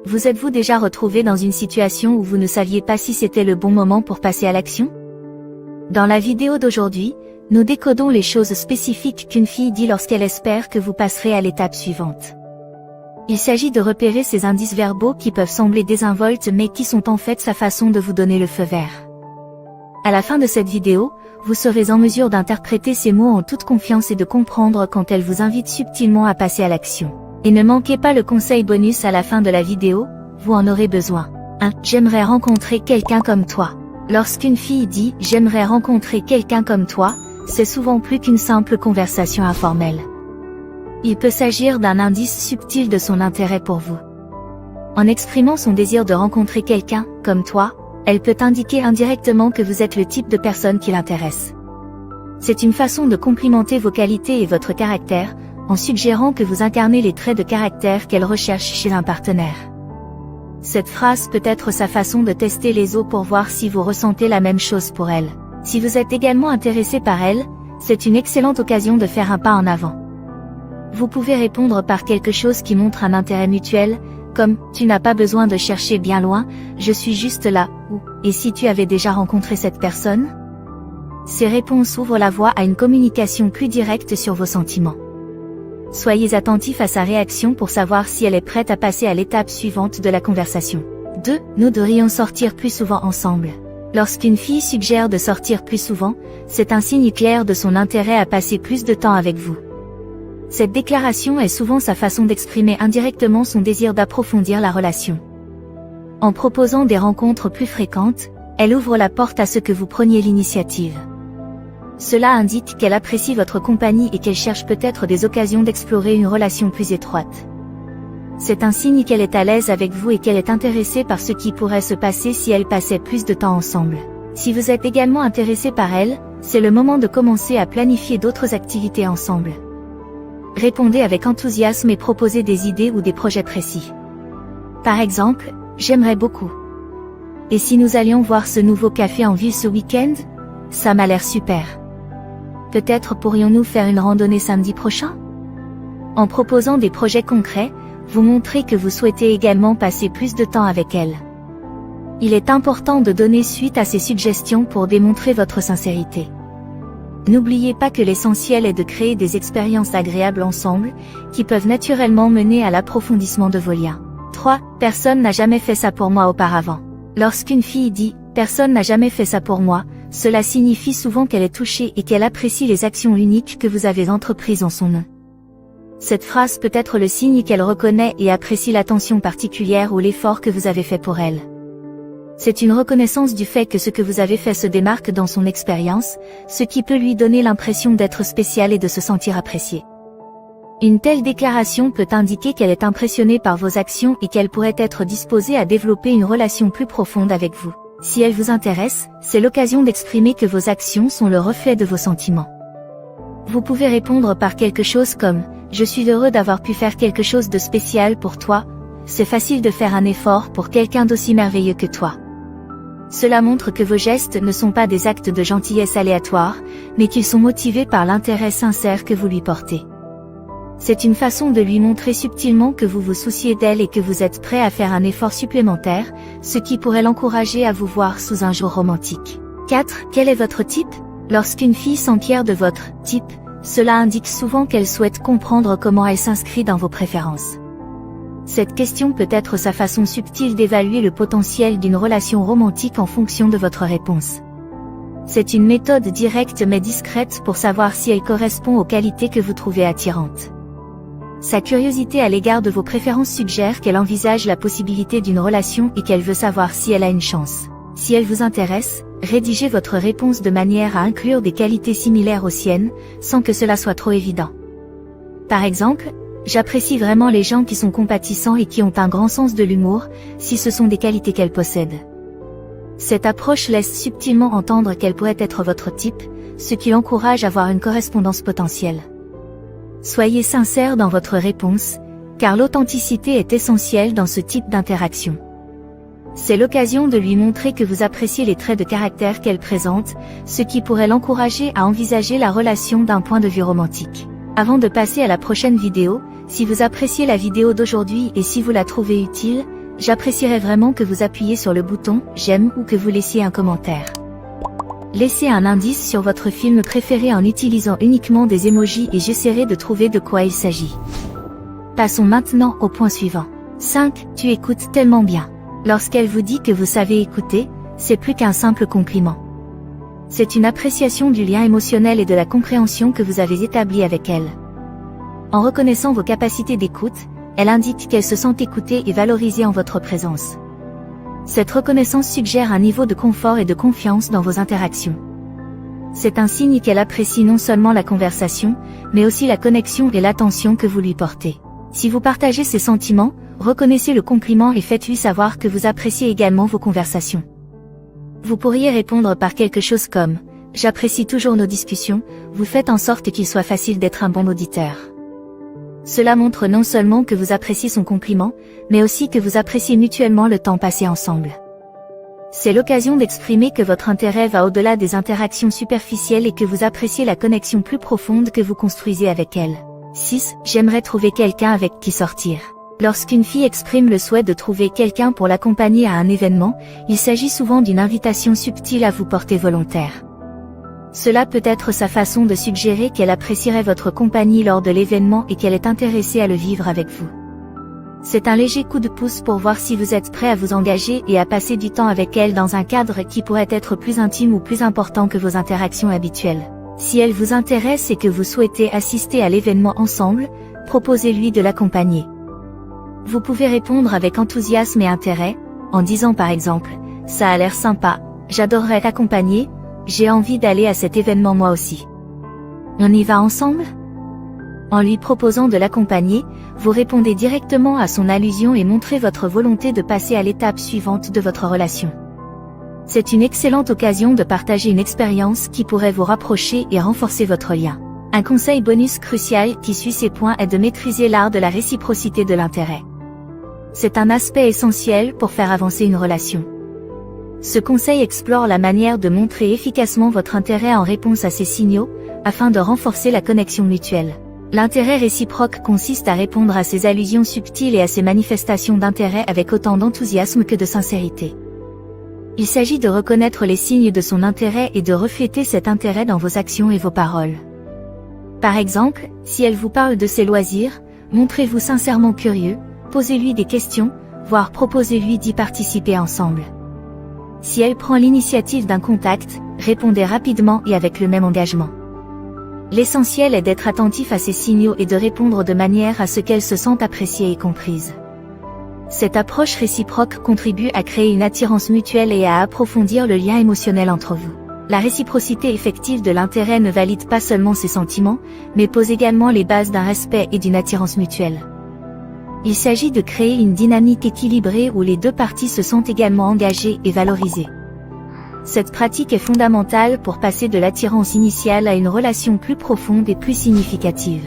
Vous êtes-vous déjà retrouvé dans une situation où vous ne saviez pas si c'était le bon moment pour passer à l'action? Dans la vidéo d'aujourd'hui, nous décodons les choses spécifiques qu'une fille dit lorsqu'elle espère que vous passerez à l'étape suivante. Il s'agit de repérer ces indices verbaux qui peuvent sembler désinvoltes mais qui sont en fait sa façon de vous donner le feu vert. À la fin de cette vidéo, vous serez en mesure d'interpréter ces mots en toute confiance et de comprendre quand elle vous invite subtilement à passer à l'action. Et ne manquez pas le conseil bonus à la fin de la vidéo, vous en aurez besoin. 1. J'aimerais rencontrer quelqu'un comme toi. Lorsqu'une fille dit « j'aimerais rencontrer quelqu'un comme toi », c'est souvent plus qu'une simple conversation informelle. Il peut s'agir d'un indice subtil de son intérêt pour vous. En exprimant son désir de rencontrer quelqu'un comme toi, elle peut indiquer indirectement que vous êtes le type de personne qui l'intéresse. C'est une façon de complimenter vos qualités et votre caractère, en suggérant que vous incarnez les traits de caractère qu'elle recherche chez un partenaire. Cette phrase peut être sa façon de tester les eaux pour voir si vous ressentez la même chose pour elle. Si vous êtes également intéressé par elle, c'est une excellente occasion de faire un pas en avant. Vous pouvez répondre par quelque chose qui montre un intérêt mutuel, comme « tu n'as pas besoin de chercher bien loin, je suis juste là » ou « et si tu avais déjà rencontré cette personne ?» Ces réponses ouvrent la voie à une communication plus directe sur vos sentiments. Soyez attentif à sa réaction pour savoir si elle est prête à passer à l'étape suivante de la conversation. 2. Nous devrions sortir plus souvent ensemble. Lorsqu'une fille suggère de sortir plus souvent, c'est un signe clair de son intérêt à passer plus de temps avec vous. Cette déclaration est souvent sa façon d'exprimer indirectement son désir d'approfondir la relation. En proposant des rencontres plus fréquentes, elle ouvre la porte à ce que vous preniez l'initiative. Cela indique qu'elle apprécie votre compagnie et qu'elle cherche peut-être des occasions d'explorer une relation plus étroite. C'est un signe qu'elle est à l'aise avec vous et qu'elle est intéressée par ce qui pourrait se passer si elle passait plus de temps ensemble. Si vous êtes également intéressé par elle, c'est le moment de commencer à planifier d'autres activités ensemble. Répondez avec enthousiasme et proposez des idées ou des projets précis. Par exemple, j'aimerais beaucoup. Et si nous allions voir ce nouveau café en ville ce week-end? Ça m'a l'air super. Peut-être pourrions-nous faire une randonnée samedi prochain? En proposant des projets concrets, vous montrez que vous souhaitez également passer plus de temps avec elle. Il est important de donner suite à ces suggestions pour démontrer votre sincérité. N'oubliez pas que l'essentiel est de créer des expériences agréables ensemble, qui peuvent naturellement mener à l'approfondissement de vos liens. 3. Personne n'a jamais fait ça pour moi auparavant. Lorsqu'une fille dit « personne n'a jamais fait ça pour moi », cela signifie souvent qu'elle est touchée et qu'elle apprécie les actions uniques que vous avez entreprises en son nom. Cette phrase peut être le signe qu'elle reconnaît et apprécie l'attention particulière ou l'effort que vous avez fait pour elle. C'est une reconnaissance du fait que ce que vous avez fait se démarque dans son expérience, ce qui peut lui donner l'impression d'être spécial et de se sentir apprécié. Une telle déclaration peut indiquer qu'elle est impressionnée par vos actions et qu'elle pourrait être disposée à développer une relation plus profonde avec vous. Si elle vous intéresse, c'est l'occasion d'exprimer que vos actions sont le reflet de vos sentiments. Vous pouvez répondre par quelque chose comme « Je suis heureux d'avoir pu faire quelque chose de spécial pour toi, c'est facile de faire un effort pour quelqu'un d'aussi merveilleux que toi. » Cela montre que vos gestes ne sont pas des actes de gentillesse aléatoires, mais qu'ils sont motivés par l'intérêt sincère que vous lui portez. C'est une façon de lui montrer subtilement que vous vous souciez d'elle et que vous êtes prêt à faire un effort supplémentaire, ce qui pourrait l'encourager à vous voir sous un jour romantique. 4. Quel est votre type? Lorsqu'une fille s'enquiert de votre type, cela indique souvent qu'elle souhaite comprendre comment elle s'inscrit dans vos préférences. Cette question peut être sa façon subtile d'évaluer le potentiel d'une relation romantique en fonction de votre réponse. C'est une méthode directe mais discrète pour savoir si elle correspond aux qualités que vous trouvez attirantes. Sa curiosité à l'égard de vos préférences suggère qu'elle envisage la possibilité d'une relation et qu'elle veut savoir si elle a une chance. Si elle vous intéresse, rédigez votre réponse de manière à inclure des qualités similaires aux siennes, sans que cela soit trop évident. Par exemple, j'apprécie vraiment les gens qui sont compatissants et qui ont un grand sens de l'humour, si ce sont des qualités qu'elle possède. Cette approche laisse subtilement entendre qu'elle pourrait être votre type, ce qui l'encourage à avoir une correspondance potentielle. Soyez sincère dans votre réponse, car l'authenticité est essentielle dans ce type d'interaction. C'est l'occasion de lui montrer que vous appréciez les traits de caractère qu'elle présente, ce qui pourrait l'encourager à envisager la relation d'un point de vue romantique. Avant de passer à la prochaine vidéo, si vous appréciez la vidéo d'aujourd'hui et si vous la trouvez utile, J'apprécierais vraiment que vous appuyiez sur le bouton « J'aime » ou que vous laissiez un commentaire. Laissez un indice sur votre film préféré en utilisant uniquement des emojis et j'essaierai de trouver de quoi il s'agit. Passons maintenant au point suivant. 5. Tu écoutes tellement bien. Lorsqu'elle vous dit que vous savez écouter, c'est plus qu'un simple compliment. C'est une appréciation du lien émotionnel et de la compréhension que vous avez établi avec elle. En reconnaissant vos capacités d'écoute, elle indique qu'elle se sent écoutée et valorisée en votre présence. Cette reconnaissance suggère un niveau de confort et de confiance dans vos interactions. C'est un signe qu'elle apprécie non seulement la conversation, mais aussi la connexion et l'attention que vous lui portez. Si vous partagez ces sentiments, reconnaissez le compliment et faites-lui savoir que vous appréciez également vos conversations. Vous pourriez répondre par quelque chose comme « J'apprécie toujours nos discussions, vous faites en sorte qu'il soit facile d'être un bon auditeur ». Cela montre non seulement que vous appréciez son compliment, mais aussi que vous appréciez mutuellement le temps passé ensemble. C'est l'occasion d'exprimer que votre intérêt va au-delà des interactions superficielles et que vous appréciez la connexion plus profonde que vous construisez avec elle. 6. J'aimerais trouver quelqu'un avec qui sortir. Lorsqu'une fille exprime le souhait de trouver quelqu'un pour l'accompagner à un événement, il s'agit souvent d'une invitation subtile à vous porter volontaire. Cela peut être sa façon de suggérer qu'elle apprécierait votre compagnie lors de l'événement et qu'elle est intéressée à le vivre avec vous. C'est un léger coup de pouce pour voir si vous êtes prêt à vous engager et à passer du temps avec elle dans un cadre qui pourrait être plus intime ou plus important que vos interactions habituelles. Si elle vous intéresse et que vous souhaitez assister à l'événement ensemble, proposez-lui de l'accompagner. Vous pouvez répondre avec enthousiasme et intérêt, en disant par exemple « Ça a l'air sympa, j'adorerais t'accompagner, j'ai envie d'aller à cet événement moi aussi. On y va ensemble ?» En lui proposant de l'accompagner, vous répondez directement à son allusion et montrez votre volonté de passer à l'étape suivante de votre relation. C'est une excellente occasion de partager une expérience qui pourrait vous rapprocher et renforcer votre lien. Un conseil bonus crucial qui suit ces points est de maîtriser l'art de la réciprocité de l'intérêt. C'est un aspect essentiel pour faire avancer une relation. Ce conseil explore la manière de montrer efficacement votre intérêt en réponse à ces signaux, afin de renforcer la connexion mutuelle. L'intérêt réciproque consiste à répondre à ces allusions subtiles et à ces manifestations d'intérêt avec autant d'enthousiasme que de sincérité. Il s'agit de reconnaître les signes de son intérêt et de refléter cet intérêt dans vos actions et vos paroles. Par exemple, si elle vous parle de ses loisirs, montrez-vous sincèrement curieux, posez-lui des questions, voire proposez-lui d'y participer ensemble. Si elle prend l'initiative d'un contact, répondez rapidement et avec le même engagement. L'essentiel est d'être attentif à ces signaux et de répondre de manière à ce qu'elle se sente appréciée et comprise. Cette approche réciproque contribue à créer une attirance mutuelle et à approfondir le lien émotionnel entre vous. La réciprocité effective de l'intérêt ne valide pas seulement ses sentiments, mais pose également les bases d'un respect et d'une attirance mutuelle. Il s'agit de créer une dynamique équilibrée où les deux parties se sentent également engagées et valorisées. Cette pratique est fondamentale pour passer de l'attirance initiale à une relation plus profonde et plus significative.